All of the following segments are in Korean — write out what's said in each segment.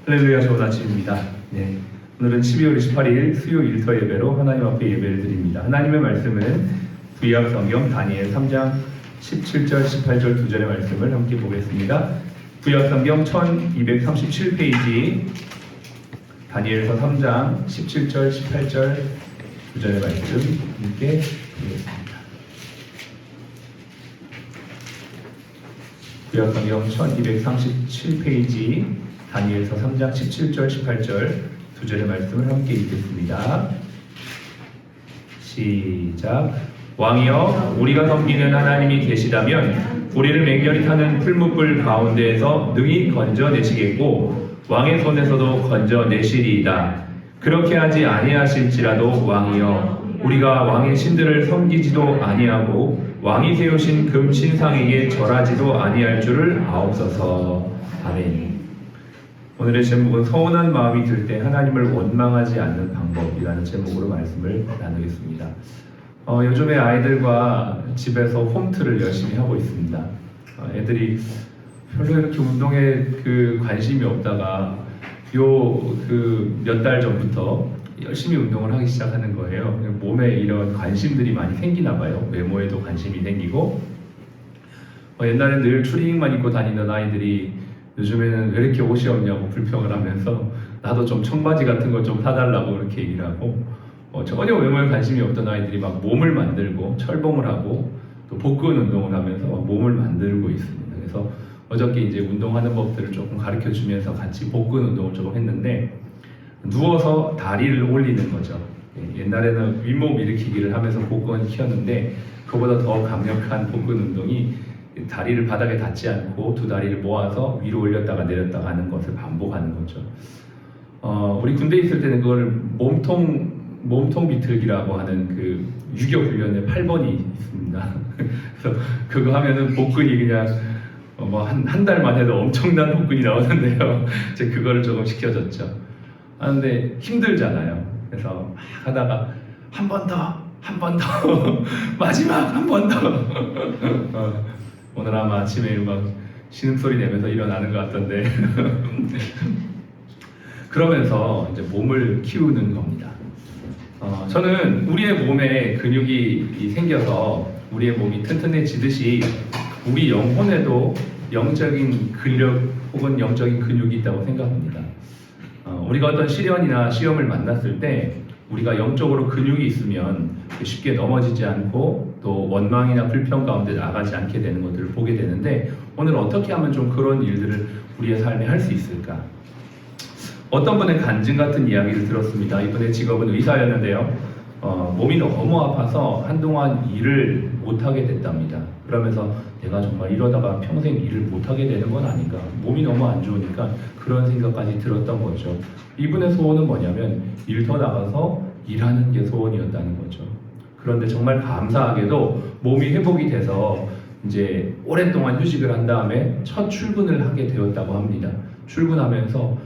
할렐루야, 좋은 아침입니다. 네, 오늘은 12월 28일 수요 일터 예배로 하나님 앞에 예배를 드립니다. 하나님의 말씀은 구약 성경 다니엘 3장 17절, 18절 두 절의 말씀을 함께 보겠습니다. 구약 성경 1237페이지 다니엘서 3장 17절, 18절 두 절의 말씀 함께 보겠습니다. 구약 성경 1237페이지 다니엘서 3장 17절, 18절 두 절의 말씀을 함께 읽겠습니다. 시작. 왕이여, 우리가 섬기는 하나님이 계시다면 우리를 맹렬히 타는 풀무불 가운데에서 능히 건져내시겠고 왕의 손에서도 건져내시리이다. 그렇게 하지 아니하실지라도 왕이여, 우리가 왕의 신들을 섬기지도 아니하고 왕이 세우신 금 신상에게 절하지도 아니할 줄을 아옵소서. 아멘. 오늘의 제목은 서운한 마음이 들 때 하나님을 원망하지 않는 방법이라는 제목으로 말씀을 나누겠습니다. 요즘에 아이들과 집에서 홈트를 열심히 하고 있습니다. 애들이 별로 이렇게 운동에 관심이 없다가 몇 달 전부터 열심히 운동을 하기 시작하는 거예요. 몸에 이런 관심들이 많이 생기나 봐요. 외모에도 관심이 생기고, 옛날엔 늘 추리닝만 입고 다니던 아이들이 요즘에는 왜 이렇게 옷이 없냐고 불평을 하면서 나도 좀 청바지 같은 거 좀 사달라고 그렇게 얘기를 하고, 전혀 외모에 관심이 없던 아이들이 막 몸을 만들고 철봉을 하고 또 복근 운동을 하면서 몸을 만들고 있습니다. 그래서 어저께 이제 운동하는 법들을 조금 가르쳐 주면서 같이 복근 운동을 조금 했는데, 누워서 다리를 올리는 거죠. 옛날에는 윗몸 일으키기를 하면서 복근을 키웠는데, 그보다 더 강력한 복근 운동이 다리를 바닥에 닿지 않고 두 다리를 모아서 위로 올렸다가 내렸다가 하는 것을 반복하는 거죠. 우리 군대에 있을 때는 그걸 몸통 비틀기라고 하는 유격 훈련의 8번이 있습니다. 그래서 그거 하면은 복근이 그냥 한 달만 해도 엄청난 복근이 나오는데요. 이제 그거를 조금 시켜줬죠. 하는데 힘들잖아요. 그래서 막 하다가 한 번 더 마지막 한 번 더. 오늘 아마 아침에 막 신음소리 내면서 일어나는 것 같던데. 그러면서 이제 몸을 키우는 겁니다. 저는 우리의 몸에 근육이 생겨서 우리의 몸이 튼튼해지듯이 우리 영혼에도 영적인 근력 혹은 영적인 근육이 있다고 생각합니다. 우리가 어떤 시련이나 시험을 만났을 때 우리가 영적으로 근육이 있으면 쉽게 넘어지지 않고 또 원망이나 불평 가운데 나가지 않게 되는 것들을 보게 되는데, 오늘 어떻게 하면 좀 그런 일들을 우리의 삶에 할 수 있을까? 어떤 분의 간증 같은 이야기를 들었습니다. 이분의 직업은 의사였는데요. 몸이 너무 아파서 한동안 일을 못하게 됐답니다. 그러면서 내가 정말 이러다가 평생 일을 못하게 되는 건 아닌가, 몸이 너무 안 좋으니까 그런 생각까지 들었던 거죠. 이분의 소원은 뭐냐면 일터 나가서 일하는 게 소원이었다는 거죠. 그런데 정말 감사하게도 몸이 회복이 돼서 이제 오랫동안 휴직을 한 다음에 첫 출근을 하게 되었다고 합니다. 출근하면서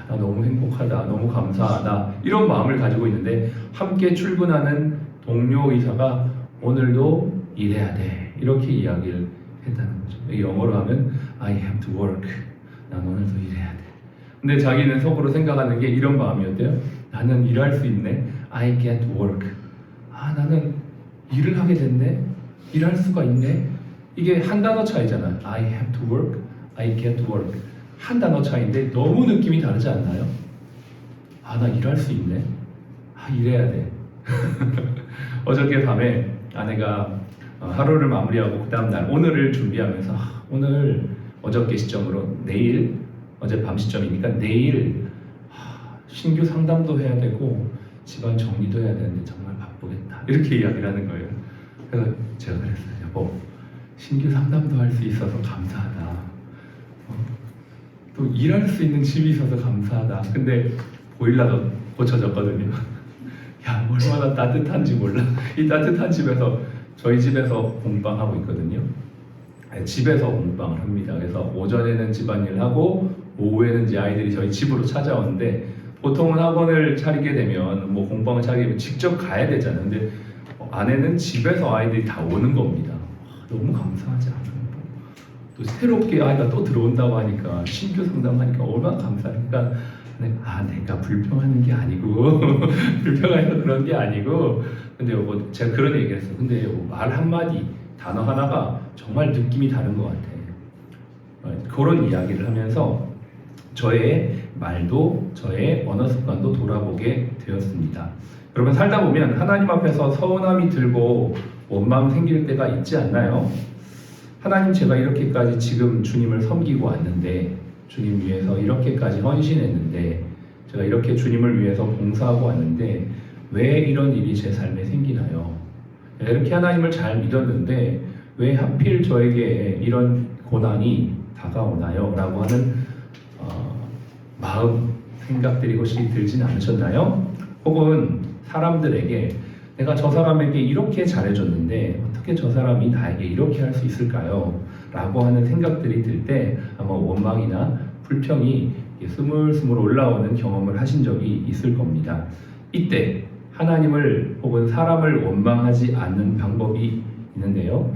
나 너무 행복하다, 너무 감사하다, 이런 마음을 가지고 있는데, 함께 출근하는 동료 의사가 오늘도 일해야 돼, 이렇게 이야기를 했다는 거죠. 영어로 하면 I have to work, 난 오늘도 일해야 돼. 근데 자기는 속으로 생각하는 게 이런 마음이었대요. 나는 일할 수 있네, I get to work. 나는 일을 하게 됐네, 일할 수가 있네. 이게 한 단어 차이잖아요. I have to work, I get to work. 한 단어 차이인데 너무 느낌이 다르지 않나요? 나 일할 수 있네, 일해야 돼. 어저께 밤에 아내가 하루를 마무리하고 그 다음날 오늘을 준비하면서 오늘 어저께 시점으로 내일, 어젯밤 시점이니까 내일 신규 상담도 해야 되고 집안 정리도 해야 되는데 정말 바쁘겠다, 이렇게 이야기를 하는 거예요. 그래서 제가 그랬어요. 여보, 신규 상담도 할 수 있어서 감사하다, 또 일할 수 있는 집이 있어서 감사하다. 근데 보일러가 고쳐졌거든요. 야, 얼마나 따뜻한지 몰라. 이 따뜻한 집에서, 저희 집에서 공방하고 있거든요. 집에서 공방을 합니다. 그래서 오전에는 집안일 하고 오후에는 이제 아이들이 저희 집으로 찾아오는데, 보통은 학원을 차리게 되면 공방을 차리게 되면 직접 가야 되잖아요. 근데 아내는 집에서 아이들이 다 오는 겁니다. 너무 감사하지 않아요? 또 새롭게 아이가 또 들어온다고 하니까 신규 상담하니까 얼마나 감사하니까 내가 불평하는 게 아니고 불평해서 그런 게 아니고 근데 뭐 제가 그런 얘기를 했어요. 근데 말 한마디 단어 하나가 정말 느낌이 다른 것 같아요. 그런 이야기를 하면서 저의 말도 저의 언어 습관도 돌아보게 되었습니다. 여러분 살다 보면 하나님 앞에서 서운함이 들고 원망 생길 때가 있지 않나요? 하나님 제가 이렇게까지 지금 주님을 섬기고 왔는데 주님 위해서 이렇게까지 헌신했는데 제가 이렇게 주님을 위해서 봉사하고 왔는데 왜 이런 일이 제 삶에 생기나요? 내가 이렇게 하나님을 잘 믿었는데 왜 하필 저에게 이런 고난이 다가오나요? 라고 하는 마음, 생각들이 혹시 들진 않으셨나요? 혹은 사람들에게 내가 저 사람에게 이렇게 잘해줬는데 어떻게 저 사람이 나에게 이렇게 할 수 있을까요? 라고 하는 생각들이 들 때 아마 원망이나 불평이 스물스물 올라오는 경험을 하신 적이 있을 겁니다. 이때 하나님을 혹은 사람을 원망하지 않는 방법이 있는데요.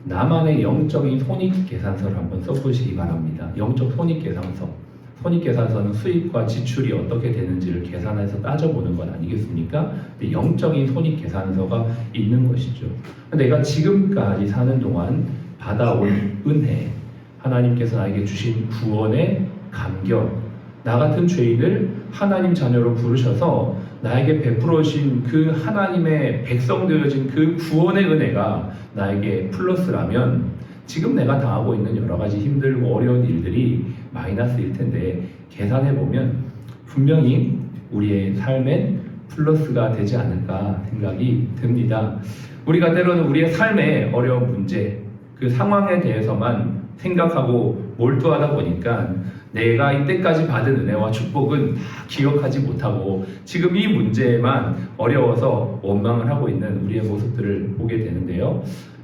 나만의 영적인 손익계산서를 한번 써보시기 바랍니다. 영적 손익계산서. 손익계산서는 수입과 지출이 어떻게 되는지를 계산해서 따져보는 것 아니겠습니까? 근데 영적인 손익계산서가 있는 것이죠. 내가 지금까지 사는 동안 받아온 은혜, 하나님께서 나에게 주신 구원의 감격, 나 같은 죄인을 하나님 자녀로 부르셔서 나에게 베풀어 주신 그 하나님의 백성 되어진 그 구원의 은혜가 나에게 플러스라면 지금 내가 당하고 있는 여러 가지 힘들고 어려운 일들이 마이너스일 텐데 계산해 보면 분명히 우리의 삶엔 플러스가 되지 않을까 생각이 듭니다. 우리가 때로는 우리의 삶의 어려운 문제, 그 상황에 대해서만 생각하고 몰두하다 보니까 내가 이때까지 받은 은혜와 축복은 다 기억하지 못하고 지금 이 문제에만 어려워서 원망을 하고 있는 우리의 모습들을 보게 되는데요.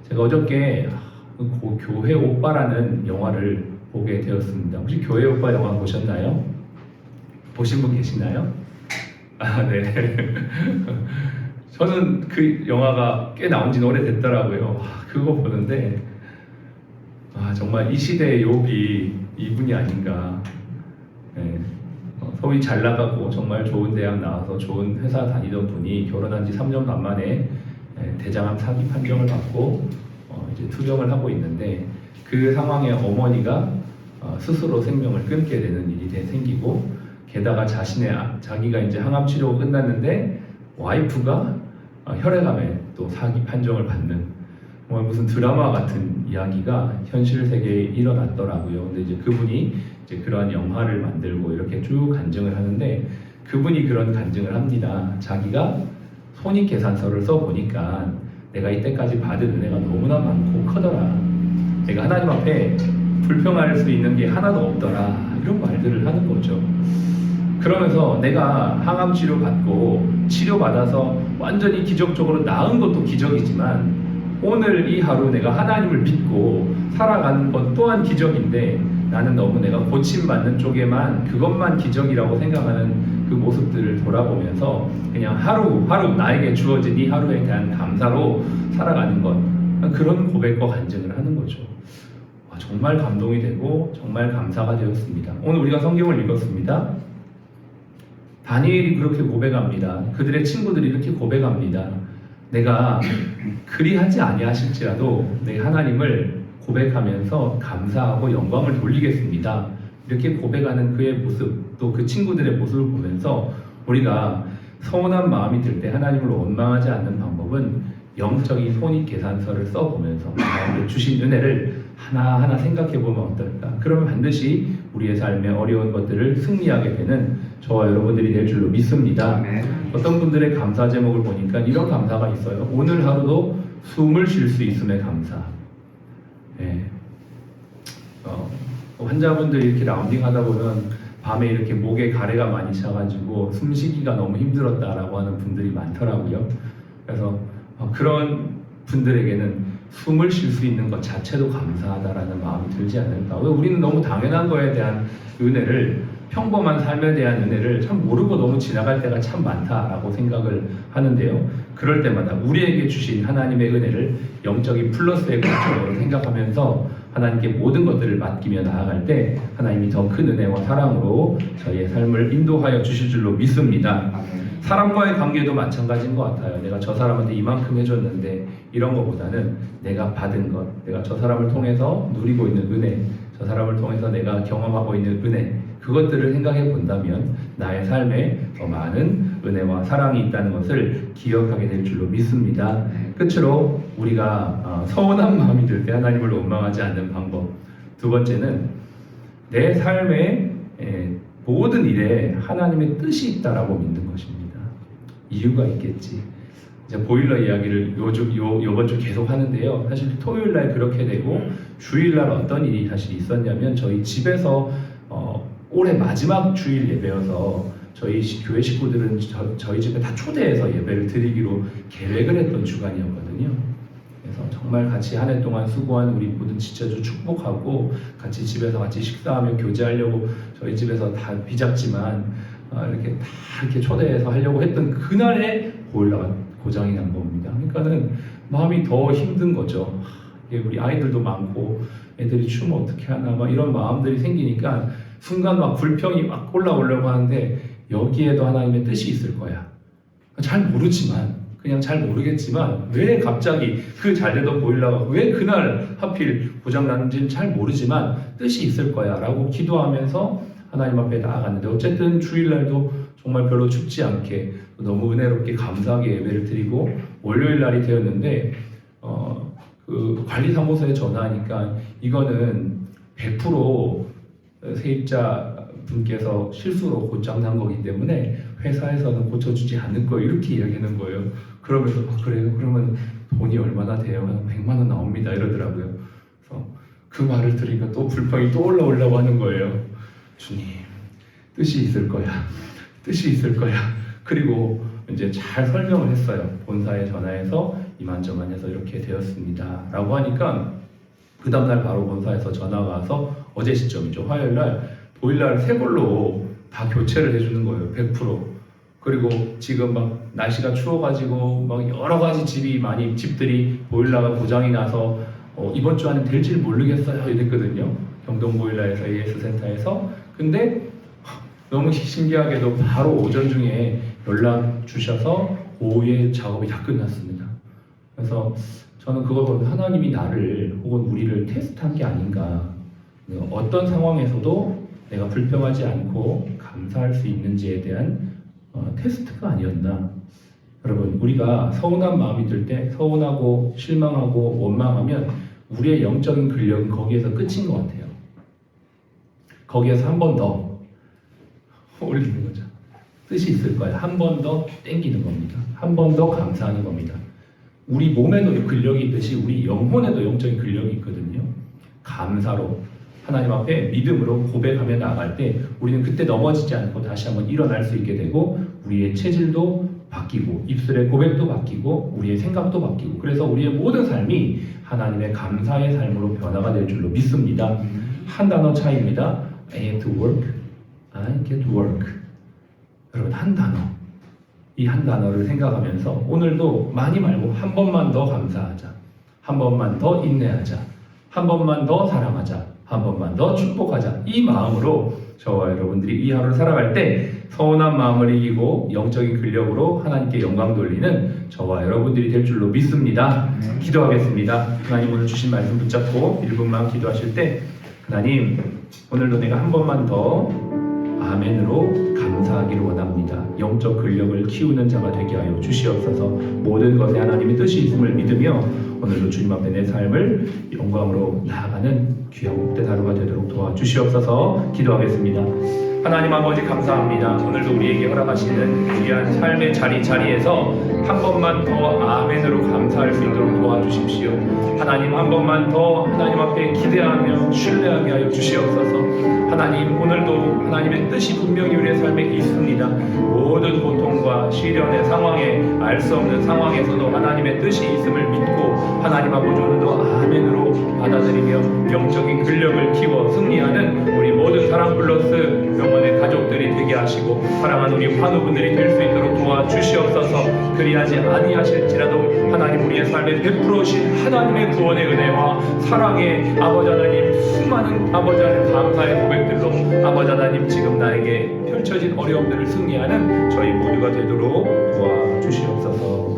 제가 어저께 교회 오빠라는 영화를 보게 되었습니다. 혹시 교회 오빠 영화 보셨나요? 보신 분 계시나요? 네. 저는 그 영화가 꽤 나온 지 오래됐더라고요. 그거 보는데 정말 이 시대의 욥이 이분이 아닌가. 네. 소위 잘 나가고 정말 좋은 대학 나와서 좋은 회사 다니던 분이 결혼한 지 3년 반 만에 대장암 사기 판정을 받고 이제 투병을 하고 있는데 그 상황에 어머니가 스스로 생명을 끊게 되는 일이 생기고 게다가 자기가 이제 항암 치료가 끝났는데 와이프가 혈액암에 또 사기 판정을 받는 무슨 드라마 같은 이야기가 현실 세계에 일어났더라고요. 근데 이제 그분이 이제 그러한 영화를 만들고 이렇게 쭉 간증을 하는데 그분이 그런 간증을 합니다. 자기가 손익계산서를 써보니까 내가 이때까지 받은 은혜가 너무나 많고 크더라. 내가 하나님 앞에 불평할 수 있는 게 하나도 없더라. 이런 말들을 하는 거죠. 그러면서 내가 항암 치료 받고 치료받아서 완전히 기적적으로 나은 것도 기적이지만 오늘 이 하루 내가 하나님을 믿고 살아가는 것 또한 기적인데 나는 너무 내가 고침받는 쪽에만 그것만 기적이라고 생각하는 그 모습들을 돌아보면서 그냥 하루하루 나에게 주어진 이 하루에 대한 감사로 살아가는 것, 그런 고백과 간증을 하는 거죠. 정말 감동이 되고 정말 감사가 되었습니다. 오늘 우리가 성경을 읽었습니다. 다니엘이 그렇게 고백합니다. 그들의 친구들이 이렇게 고백합니다. 내가 그리하지 아니하실지라도 내 하나님을 고백하면서 감사하고 영광을 돌리겠습니다. 이렇게 고백하는 그의 모습, 또 그 친구들의 모습을 보면서 우리가 서운한 마음이 들 때 하나님을 원망하지 않는 방법은 영적인 손익계산서를 써보면서 나에게 주신 은혜를 하나하나 생각해보면 어떨까? 그러면 반드시 우리의 삶의 어려운 것들을 승리하게 되는 저와 여러분들이 될 줄로 믿습니다. 어떤 분들의 감사 제목을 보니까 이런 감사가 있어요. 오늘 하루도 숨을 쉴 수 있음에 감사. 환자분들이 이렇게 라운딩 하다 보면 밤에 이렇게 목에 가래가 많이 차가지고 숨쉬기가 너무 힘들었다라고 하는 분들이 많더라고요. 그래서 그런 분들에게는 숨을 쉴 수 있는 것 자체도 감사하다라는 마음이 들지 않을까. 우리는 너무 당연한 거에 대한 은혜를, 평범한 삶에 대한 은혜를 참 모르고 너무 지나갈 때가 참 많다라고 생각을 하는데요. 그럴 때마다 우리에게 주신 하나님의 은혜를 영적인 플러스의 관점으로 생각하면서 하나님께 모든 것들을 맡기며 나아갈 때 하나님이 더 큰 은혜와 사랑으로 저희의 삶을 인도하여 주실 줄로 믿습니다. 사람과의 관계도 마찬가지인 것 같아요. 내가 저 사람한테 이만큼 해줬는데 이런 것보다는 내가 받은 것, 내가 저 사람을 통해서 누리고 있는 은혜, 저 사람을 통해서 내가 경험하고 있는 은혜, 그것들을 생각해 본다면 나의 삶에 더 많은 은혜와 사랑이 있다는 것을 기억하게 될 줄로 믿습니다. 끝으로 우리가 서운한 마음이 들 때 하나님을 원망하지 않는 방법, 두 번째는 내 삶의 모든 일에 하나님의 뜻이 있다라고 믿는 것입니다. 이유가 있겠지. 이제 보일러 이야기를 요번 주 계속 하는데요. 사실 토요일 날 그렇게 되고 주일 날 어떤 일이 사실 있었냐면 저희 집에서 올해 마지막 주일 예배여서 저희 교회 식구들은 저희 집에 다 초대해서 예배를 드리기로 계획을 했던 주간이었거든요. 그래서 정말 같이 한 해 동안 수고한 우리 모든 지체주 축복하고 같이 집에서 같이 식사하며 교제하려고 저희 집에서 다 비잡지만 이렇게 다 이렇게 초대해서 하려고 했던 그날에 보일러가 고장이 난 겁니다. 그러니까는 마음이 더 힘든 거죠. 우리 아이들도 많고 애들이 추면 어떻게 하나 막 이런 마음들이 생기니까 순간 막 불평이 막 올라오려고 하는데 여기에도 하나님의 뜻이 있을 거야. 잘 모르지만 그냥 잘 모르겠지만 왜 갑자기 그 잘되던 보일러가 왜 그날 하필 고장 났는지는 잘 모르지만 뜻이 있을 거야 라고 기도하면서 하나님 앞에 나아갔는데 어쨌든 주일날도 정말 별로 춥지 않게 너무 은혜롭게 감사하게 예배를 드리고 월요일 날이 되었는데 그 관리사무소에 전화하니까 이거는 100% 세입자 분께서 실수로 고장난 거기 때문에 회사에서는 고쳐주지 않을 거예요 이렇게 이야기하는 거예요. 그러면서 그래요? 그러면 돈이 얼마나 돼요? 한 100만 원 나옵니다 이러더라고요. 그래서 그 말을 들으니까 또 불평이 또 올라오려고 하는 거예요. 주님 뜻이 있을 거야. 뜻이 있을 거야. 그리고 이제 잘 설명을 했어요. 본사에 전화해서 이만저만 해서 이렇게 되었습니다 라고 하니까 그 다음날 바로 본사에서 전화가 와서 어제 시점이죠. 화요일날 보일러를 새 걸로 다 교체를 해주는 거예요. 100%. 그리고 지금 막 날씨가 추워가지고 막 여러 가지 집들이 보일러가 고장이 나서 이번 주 안에 될지 모르겠어요 이랬거든요. 경동 보일러에서 AS 센터에서. 근데 너무 신기하게도 바로 오전 중에 연락 주셔서 오후에 작업이 다 끝났습니다. 그래서 저는 그걸 보면서 하나님이 나를 혹은 우리를 테스트한 게 아닌가. 어떤 상황에서도 내가 불평하지 않고 감사할 수 있는지에 대한 테스트가 아니었나. 여러분 우리가 서운한 마음이 들 때 서운하고 실망하고 원망하면 우리의 영적인 근력은 거기에서 끝인 것 같아요. 거기에서 한 번 더 올리는 거죠. 뜻이 있을 거예요. 한 번 더 땡기는 겁니다. 한 번 더 감사하는 겁니다. 우리 몸에도 근력이 있듯이 우리 영혼에도 영적인 근력이 있거든요. 감사로 하나님 앞에 믿음으로 고백하며 나아갈 때 우리는 그때 넘어지지 않고 다시 한번 일어날 수 있게 되고 우리의 체질도 바뀌고 입술의 고백도 바뀌고 우리의 생각도 바뀌고 그래서 우리의 모든 삶이 하나님의 감사의 삶으로 변화가 될 줄로 믿습니다. 한 단어 차이입니다. I have to work, I get work. 여러분 한 단어, 이 한 단어를 생각하면서 오늘도 많이 말고 한 번만 더 감사하자, 한 번만 더 인내하자, 한 번만 더 사랑하자, 한 번만 더 축복하자. 이 마음으로 저와 여러분들이 이 하루를 살아갈 때 서운한 마음을 이기고 영적인 근력으로 하나님께 영광 돌리는 저와 여러분들이 될 줄로 믿습니다. 기도하겠습니다. 하나님 오늘 주신 말씀 붙잡고 1분만 기도하실 때 하나님 오늘도 내가 한 번만 더 아멘으로 감사하기를 원합니다. 영적 근력을 키우는 자가 되게 하여 주시옵소서. 모든 것에 하나님의 뜻이 있음을 믿으며 오늘도 주님 앞에 내 삶을 영광으로 나아가는 귀한 복된 하루가 되도록 도와주시옵소서. 기도하겠습니다. 하나님 아버지 감사합니다. 오늘도 우리에게 허락하시는 귀한 삶의 자리에서 한 번만 더 아멘으로 감사할 수 있도록 도와주십시오. 하나님 한 번만 더 하나님 앞에 기대하며 신뢰하게 하여 주시옵소서. 하나님 오늘도 하나님의 뜻이 분명히 우리의 삶에 있습니다. 모든 고통과 시련의 상황에 알 수 없는 상황에서도 하나님의 뜻이 있음을 믿고 하나님 아버지 오늘도 아멘으로 받아들이며 영적인 근력을 키워 승리하는 우리 모든 사랑 플러스 병원의 가족들이 되게 하시고 사랑하는 우리 환우분들이 될 수 있도록 도와주시옵소서. 그리하지 아니하실지라도 하나님 우리의 삶에 베풀어오신 하나님의 구원의 은혜와 사랑의 아버지 하나님, 수많은 아버지 하나님 감사의 고백들로 아버지 하나님 지금 나에게 펼쳐진 어려움들을 승리하는 저희 모두가 되도록 도와주시옵소서.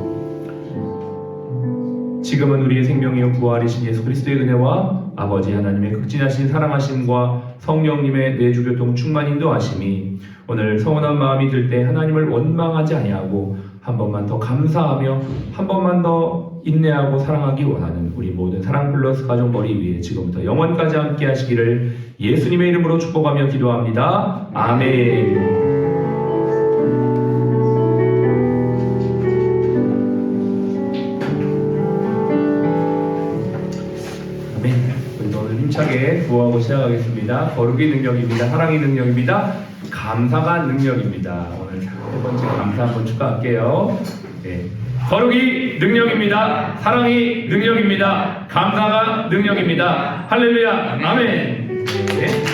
지금은 우리의 생명이요 부활이신 예수 그리스도의 은혜와 아버지 하나님의 극진하신 사랑하심과 성령님의 내주교통 충만 인도하심이 오늘 서운한 마음이 들 때 하나님을 원망하지 아니하고 한 번만 더 감사하며 한 번만 더 인내하고 사랑하기 원하는 우리 모든 사랑 플러스 가족 머리 위에 지금부터 영원까지 함께 하시기를 예수님의 이름으로 축복하며 기도합니다. 아멘. 힘차게 구호하고 시작하겠습니다. 거룩의 능력입니다. 사랑의 능력입니다. 감사가 능력입니다. 오늘 세 번째 감사 한번 축하할게요. 네. 거룩이 능력입니다. 사랑이 능력입니다. 감사가 능력입니다. 할렐루야. 아멘. 네.